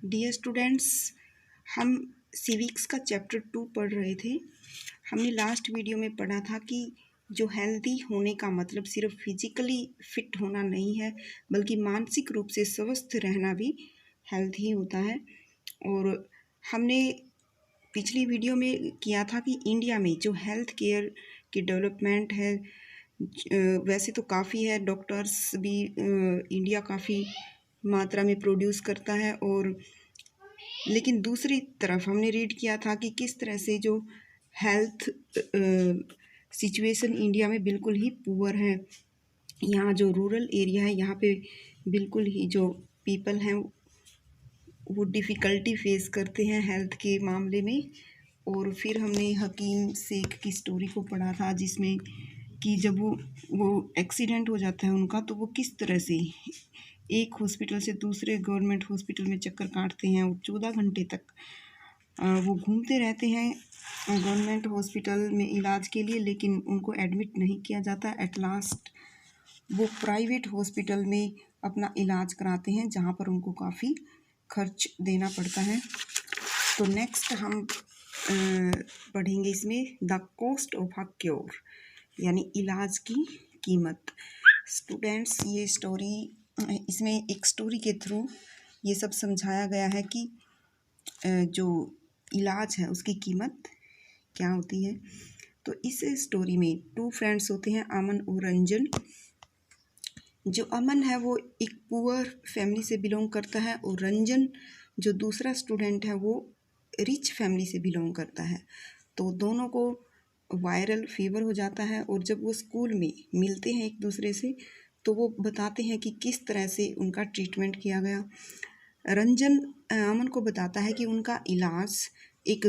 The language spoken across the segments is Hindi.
डियर स्टूडेंट्स, हम सिविक्स का चैप्टर 2 पढ़ रहे थे। हमने लास्ट वीडियो में पढ़ा था कि जो हेल्दी होने का मतलब सिर्फ फिजिकली फिट होना नहीं है, बल्कि मानसिक रूप से स्वस्थ रहना भी हेल्दी होता है। और हमने पिछली वीडियो में किया था कि इंडिया में जो हेल्थ केयर की डेवलपमेंट है, वैसे तो काफ़ी है, डॉक्टर्स भी इंडिया काफ़ी मात्रा में प्रोड्यूस करता है, और लेकिन दूसरी तरफ हमने रीड किया था कि किस तरह से जो हेल्थ सिचुएशन इंडिया में बिल्कुल ही पुअर है। यहाँ जो रूरल एरिया है, यहाँ पे बिल्कुल ही जो पीपल हैं वो डिफ़िकल्टी फेस करते हैं हेल्थ के मामले में। और फिर हमने हकीम शेख की स्टोरी को पढ़ा था, जिसमें कि जब वो एक्सीडेंट हो जाता है उनका, तो वो किस तरह से एक हॉस्पिटल से दूसरे गवर्नमेंट हॉस्पिटल में चक्कर काटते हैं, और 14 घंटे तक वो घूमते रहते हैं गवर्नमेंट हॉस्पिटल में इलाज के लिए, लेकिन उनको एडमिट नहीं किया जाता। एट लास्ट वो प्राइवेट हॉस्पिटल में अपना इलाज कराते हैं, जहाँ पर उनको काफ़ी खर्च देना पड़ता है। तो नेक्स्ट हम पढ़ेंगे इसमें the cost of a cure, यानी इलाज की कीमत। स्टूडेंट्स, ये स्टोरी, इसमें एक स्टोरी के थ्रू ये सब समझाया गया है कि जो इलाज है उसकी कीमत क्या होती है। तो इस स्टोरी में 2 फ्रेंड्स होते हैं, अमन और रंजन। जो अमन है वो एक पुअर फैमिली से बिलोंग करता है, और रंजन जो दूसरा स्टूडेंट है वो रिच फैमिली से बिलोंग करता है। तो दोनों को वायरल फीवर हो जाता है, और जब वो स्कूल में मिलते हैं एक दूसरे से, तो वो बताते हैं कि किस तरह से उनका ट्रीटमेंट किया गया। रंजन अमन को बताता है कि उनका इलाज एक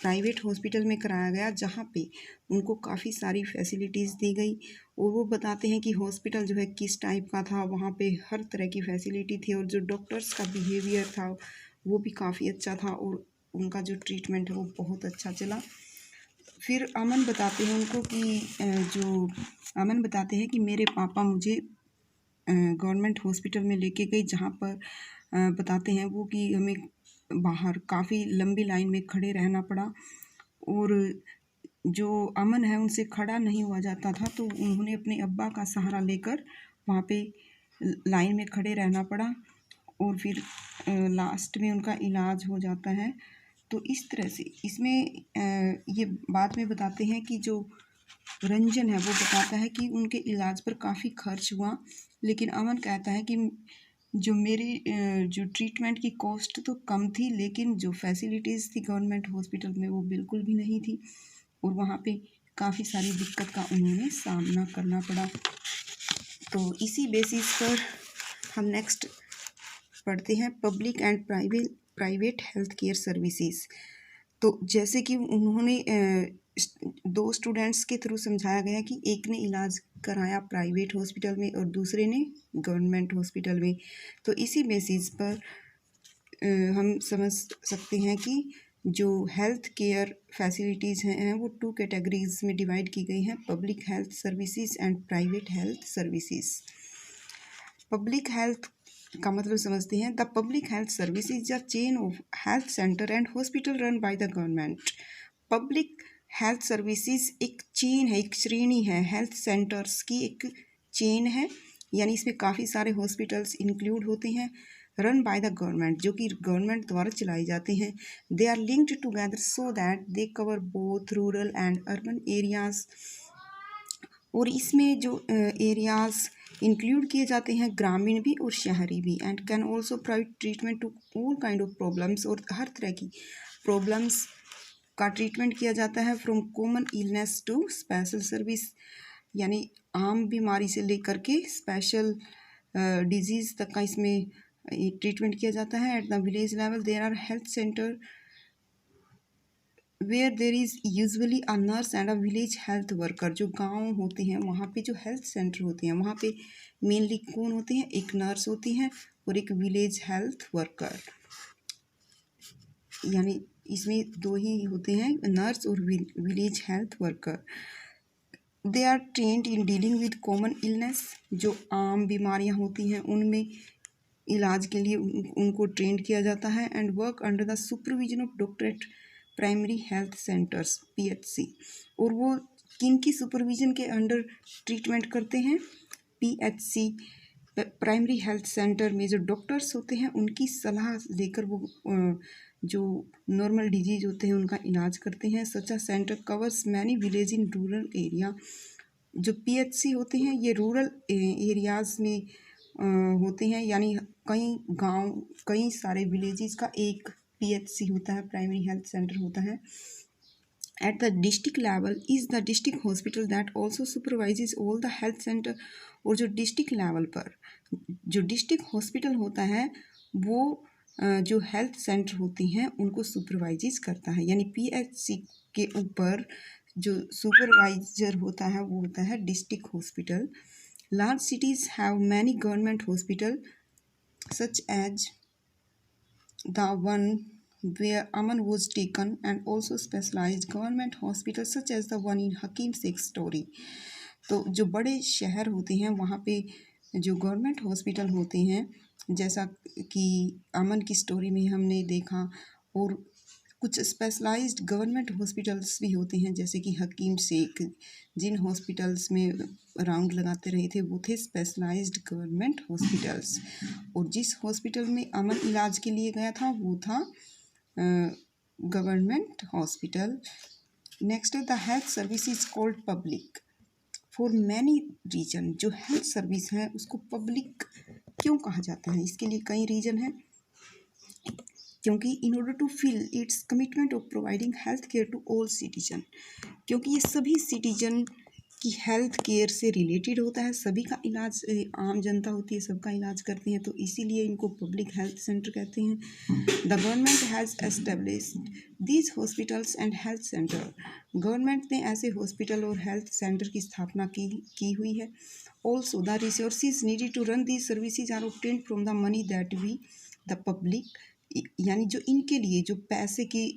प्राइवेट हॉस्पिटल में कराया गया, जहाँ पे उनको काफ़ी सारी फैसिलिटीज़ दी गई। और वो बताते हैं कि हॉस्पिटल जो है किस टाइप का था, वहाँ पे हर तरह की फैसिलिटी थी, और जो डॉक्टर्स का बिहेवियर था वो भी काफ़ी अच्छा था, और उनका जो ट्रीटमेंट है वो बहुत अच्छा चला। फिर अमन बताते हैं उनको कि जो अमन बताते हैं कि मेरे पापा मुझे गवर्नमेंट हॉस्पिटल में लेके गई, जहाँ पर बताते हैं वो कि हमें बाहर काफ़ी लंबी लाइन में खड़े रहना पड़ा, और जो अमन है उनसे खड़ा नहीं हुआ जाता था, तो उन्होंने अपने अब्बा का सहारा लेकर वहाँ पे लाइन में खड़े रहना पड़ा, और फिर लास्ट में उनका इलाज हो जाता है। तो इस तरह से इसमें ये बाद में बताते हैं कि जो रंजन है वो बताता है कि उनके इलाज पर काफ़ी खर्च हुआ, लेकिन अमन कहता है कि जो मेरी जो ट्रीटमेंट की कॉस्ट तो कम थी, लेकिन जो फैसिलिटीज़ थी गवर्नमेंट हॉस्पिटल में वो बिल्कुल भी नहीं थी, और वहाँ पे काफ़ी सारी दिक्कत का उन्होंने सामना करना पड़ा। तो इसी बेसिस पर हम नेक्स्ट पढ़ते हैं public and private health care services. तो जैसे कि उन्होंने 2 स्टूडेंट्स के थ्रू समझाया गया कि एक ने इलाज कराया प्राइवेट हॉस्पिटल में और दूसरे ने गवर्नमेंट हॉस्पिटल में। तो इसी बेसिस पर हम समझ सकते हैं कि जो हेल्थ केयर फैसिलिटीज़ हैं वो 2 कैटेगरीज में डिवाइड की गई हैं, public health services and private health services. Public health का मतलब समझते हैं, the public health service is a chain of health centre and hospital run by the government. Public health services एक चेन है, एक श्रेणी है, हेल्थ सेंटर्स की एक चेन है, यानी इसमें काफ़ी सारे हॉस्पिटल्स इंक्लूड होते हैं, रन बाय द गवर्नमेंट, जो कि गवर्नमेंट द्वारा चलाई जाते हैं। They are linked together so that they cover both rural and urban areas. और इसमें जो एरियाज़ इंक्लूड किए जाते हैं ग्रामीण भी और शहरी भी, and can also provide treatment to all kind of problems, और हर तरह की प्रॉब्लम्स का ट्रीटमेंट किया जाता है, from common illness to special service, यानी आम बीमारी से लेकर के स्पेशल डिजीज़ तक का इसमें ट्रीटमेंट किया जाता है। At the village level there are health centre where there is usually a nurse and a village health worker. जो गांव होते हैं वहाँ पे जो हेल्थ सेंटर होते हैं वहाँ पे मेनली कौन होते हैं, एक नर्स होती हैं और एक विलेज हेल्थ वर्कर, यानी इसमें 2 ही होते हैं, नर्स और village health worker. They are trained in dealing with common illness, जो आम बीमारियाँ होती हैं उनमें इलाज के लिए उनको ट्रेंड किया जाता है। And work under the supervision of doctor at primary health centres PHC। और वो किन की सुपरविजन के अंडर ट्रीटमेंट करते हैं? PHC प्राइमरी हेल्थ सेंटर में जो डॉक्टर्स होते हैं उनकी सलाह लेकर वो जो नॉर्मल डिजीज होते हैं उनका इलाज करते हैं। Such a centre covers many village in rural area. जो PHC होते हैं ये रूरल एरियाज़ में होते हैं, यानी कई गांव, कई सारे विलेजेस का एक PHC होता है, प्राइमरी हेल्थ सेंटर होता है। At the district level is the district hospital that also supervises all the health center। और जो डिस्ट्रिक्ट लेवल पर जो डिस्ट्रिक्ट हॉस्पिटल होता है वो जो हेल्थ सेंटर होती हैं उनको सुपरवाइज करता है, यानी PHC के ऊपर जो सुपरवाइजर होता है वो होता है district hospital. Large cities have many government hospital such as the one where Aman was taken, and also specialized government hospitals such as the one in Hakim Sheikh Story। तो जो बड़े शहर होते हैं वहाँ पे जो गवर्नमेंट हॉस्पिटल होते हैं, जैसा कि अमन की स्टोरी में हमने देखा, और कुछ स्पेशलाइज्ड गवर्नमेंट हॉस्पिटल्स भी होते हैं जैसे कि हकीम शेख। जिन हॉस्पिटल्स में राउंड लगाते रहे थे वो थे स्पेशलाइज्ड गवर्नमेंट हॉस्पिटल्स। और जिस हॉस्पिटल में अमन इलाज के लिए गया था वो था गवर्नमेंट हॉस्पिटल। नेक्स्ट है the health service is called public for many reason. जो हेल्थ सर्विस है उसको पब्लिक क्यों कहा जाता है? इसके लिए कई रीजन हैं। क्योंकि in order to fill its commitment of providing health care to all citizen, क्योंकि ये सभी सिटीजन की हेल्थ केयर से रिलेटेड होता है, सभी का इलाज, आम जनता होती है सबका इलाज करते हैं, तो इसीलिए इनको पब्लिक हेल्थ सेंटर कहते हैं। The government has established these hospitals and health centre. Government ने ऐसे हॉस्पिटल और हेल्थ सेंटर की स्थापना की हुई है। Also the resources needed to run these services are obtained from the money that we the public. यानी जो इनके लिए जो पैसे की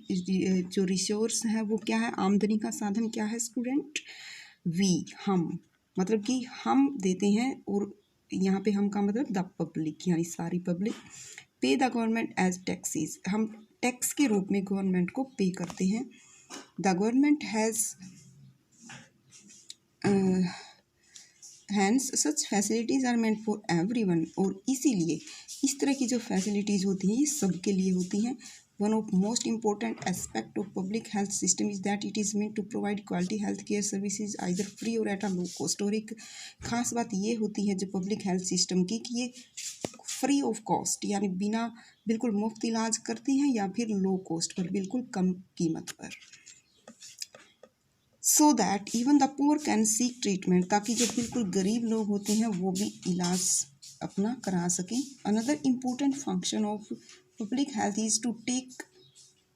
जो रिसोर्स है वो क्या है, आमदनी का साधन क्या है स्टूडेंट? वी, हम, मतलब कि हम देते हैं, और यहाँ पे हम का मतलब द पब्लिक, यानी सारी public. Pay the government as taxes, हम टैक्स के रूप में गवर्नमेंट को पे करते हैं। The government has hence such facilities are meant for everyone. और इसीलिए इस तरह की जो फैसिलिटीज़ होती हैं ये सबके लिए होती हैं। One of most important aspect of public health system is that it is meant to provide quality health care services either free or at a low cost. और एक खास बात ये होती है जो पब्लिक हेल्थ सिस्टम की कि ये फ्री ऑफ कॉस्ट, यानी बिना, बिल्कुल मुफ्त इलाज करती हैं, या फिर लो कॉस्ट पर, बिल्कुल कम कीमत पर। So that even the poor can seek treatment, ताकि जो बिल्कुल गरीब लोग होते हैं वो भी इलाज अपना करा सकें। Another important function of public health is to take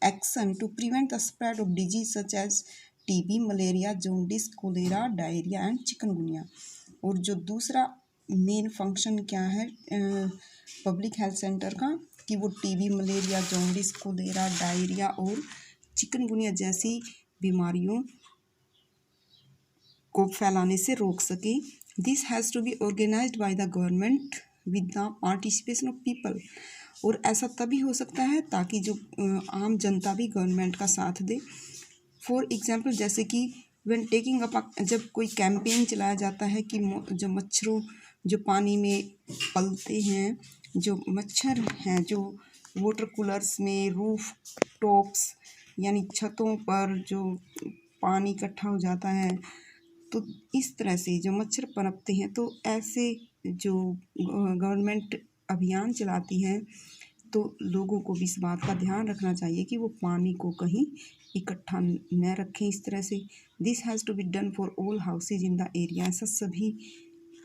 action to prevent the spread of disease such as TB, malaria, jaundice, cholera, diarrhoea and chikungunya. और जो दूसरा मेन फंक्शन क्या है पब्लिक हेल्थ सेंटर का, कि वो TB, malaria, jaundice, cholera, diarrhoea और चिकनगुनिया जैसी बीमारियों को फैलाने से रोक सके। This has to be organised by the government with the participation of people. और ऐसा तभी हो सकता है ताकि जो आम जनता भी गवर्नमेंट का साथ दे। फॉर एग्जांपल, जैसे कि व्हेन टेकिंग अप, जब कोई कैंपेन चलाया जाता है कि जो मच्छरों, जो पानी में पलते हैं, जो मच्छर हैं, जो वाटर कूलर्स में, रूफ टॉप्स यानी छतों पर जो पानी इकट्ठा हो जाता है, तो इस तरह से जो मच्छर पनपते हैं, तो ऐसे जो गवर्नमेंट अभियान चलाती है तो लोगों को भी इस बात का ध्यान रखना चाहिए कि वो पानी को कहीं इकट्ठा न रखें इस तरह से। This has to be done for all houses in the area. ऐसा सभी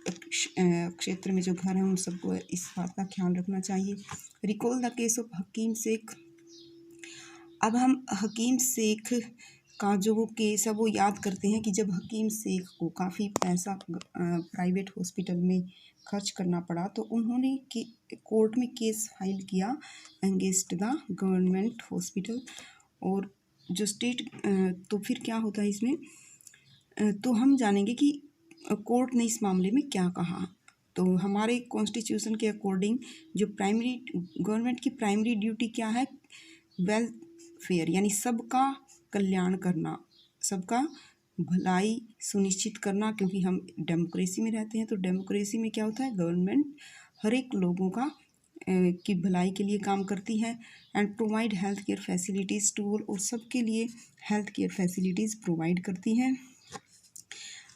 क्षेत्र में जो घर हैं उन सबको इस बात का ख्याल रखना चाहिए। रिकॉल द केस ऑफ हकीम शेख। अब हम हकीम शेख का जो वो केस है वो याद करते हैं कि जब हकीम शेख को काफ़ी पैसा प्राइवेट हॉस्पिटल में खर्च करना पड़ा तो उन्होंने कोर्ट में केस फाइल किया अगेंस्ट द गवर्नमेंट हॉस्पिटल। और जो स्टेट, तो फिर क्या होता है इसमें, तो हम जानेंगे कि कोर्ट ने इस मामले में क्या कहा। तो हमारे कॉन्स्टिट्यूशन के अकॉर्डिंग जो प्राइमरी गवर्नमेंट की प्राइमरी ड्यूटी क्या है, वेलफेयर यानी सबका कल्याण करना, सबका भलाई सुनिश्चित करना। क्योंकि हम डेमोक्रेसी में रहते हैं, तो डेमोक्रेसी में क्या होता है, गवर्नमेंट हर एक लोगों का की भलाई के लिए काम करती है। And provide health care facilities to all, और सबके लिए हेल्थ केयर फैसिलिटीज़ प्रोवाइड करती है।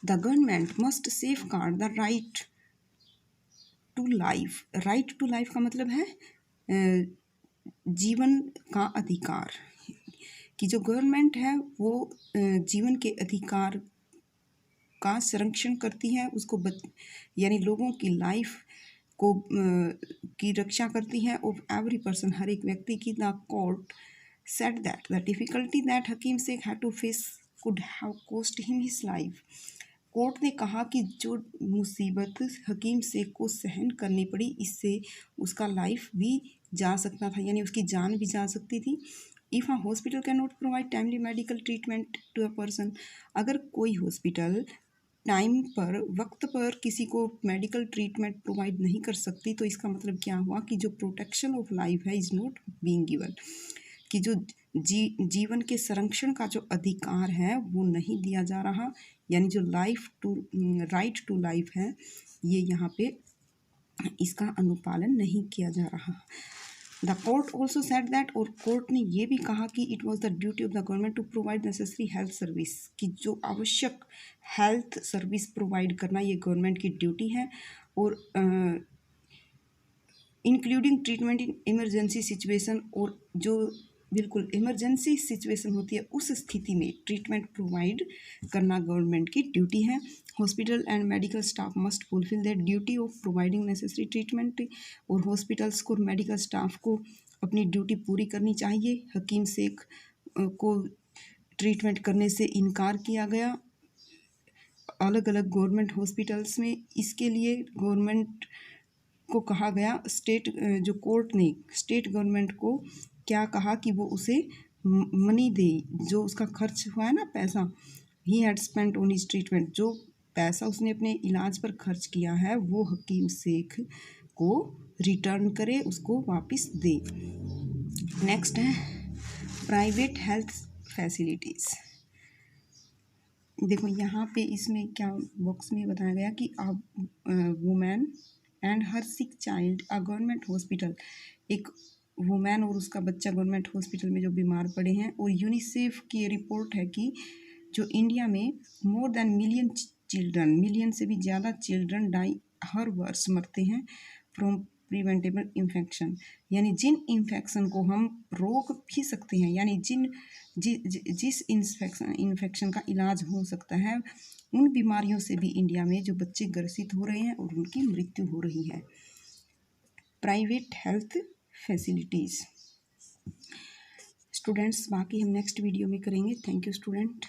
The government must safeguard the right to life. Right to life का मतलब है जीवन का अधिकार, कि जो गवर्नमेंट है वो जीवन के अधिकार का संरक्षण करती है, उसको यानी लोगों की लाइफ को की रक्षा करती है ऑफ एवरी पर्सन, हर एक व्यक्ति की। The court said that the difficulty that Hakim Sheikh had to face could have cost him his life. Court ने कहा कि जो मुसीबत हकीम शेख को सहन करनी पड़ी, इससे उसका लाइफ भी जा सकता था, यानी उसकी जान भी जा सकती थी। If a hospital can not provide timely medical treatment to a person, अगर कोई हॉस्पिटल टाइम पर वक्त पर किसी को मेडिकल ट्रीटमेंट प्रोवाइड नहीं कर सकती, तो इसका मतलब क्या हुआ कि जो प्रोटेक्शन ऑफ लाइफ है इज़ नॉट बीइंग गिवन, कि जो जीवन के संरक्षण का जो अधिकार है वो नहीं दिया जा रहा, यानी जो राइट टू लाइफ है ये यहाँ पे इसका अनुपालन नहीं किया जा रहा। The court also said that, और कोर्ट ने ये भी कहा कि it was the duty of the government to provide necessary health service, कि जो आवश्यक हेल्थ सर्विस प्रोवाइड करना ये गवर्नमेंट की ड्यूटी है। और including treatment in emergency situation, और जो बिल्कुल इमरजेंसी सिचुएशन होती है उस स्थिति में ट्रीटमेंट प्रोवाइड करना गवर्नमेंट की ड्यूटी है। Hospital and medical staff must fulfil there duty of providing necessary treatment, और हॉस्पिटल्स को मेडिकल स्टाफ को अपनी ड्यूटी पूरी करनी चाहिए। हकीम शेख को ट्रीटमेंट करने से इनकार किया गया अलग अलग गवर्नमेंट हॉस्पिटल्स में। इसके लिए गवर्नमेंट को कहा गया, जो कोर्ट ने स्टेट गवर्नमेंट को क्या कहा कि वो उसे मनी दे, जो उसका खर्च हुआ है ना पैसा, he had spent on his treatment, जो पैसा उसने अपने इलाज पर खर्च किया है वो हकीम शेख को रिटर्न करे, उसको वापस दे। नेक्स्ट है प्राइवेट हेल्थ फैसिलिटीज़। देखो यहाँ पे इसमें क्या बॉक्स में बताया गया कि women and her sick child a government hospital, एक वुमेन और उसका बच्चा गवर्नमेंट हॉस्पिटल में जो बीमार पड़े हैं। और यूनिसेफ की रिपोर्ट है कि जो इंडिया में more than million children, million से भी ज़्यादा चिल्ड्रन डाई हर वर्ष मरते हैं फ्रॉम प्रिवेंटेबल इन्फेक्शन, यानी जिन इन्फेक्शन को हम रोक भी सकते हैं, यानी जिस इन्फेक्शन का इलाज हो सकता है, उन बीमारियों से भी इंडिया में जो बच्चे ग्रसित हो रहे हैं और उनकी मृत्यु हो रही है। Private health facilities. स्टूडेंट्स बाकी हम नेक्स्ट वीडियो में करेंगे। Thank you student.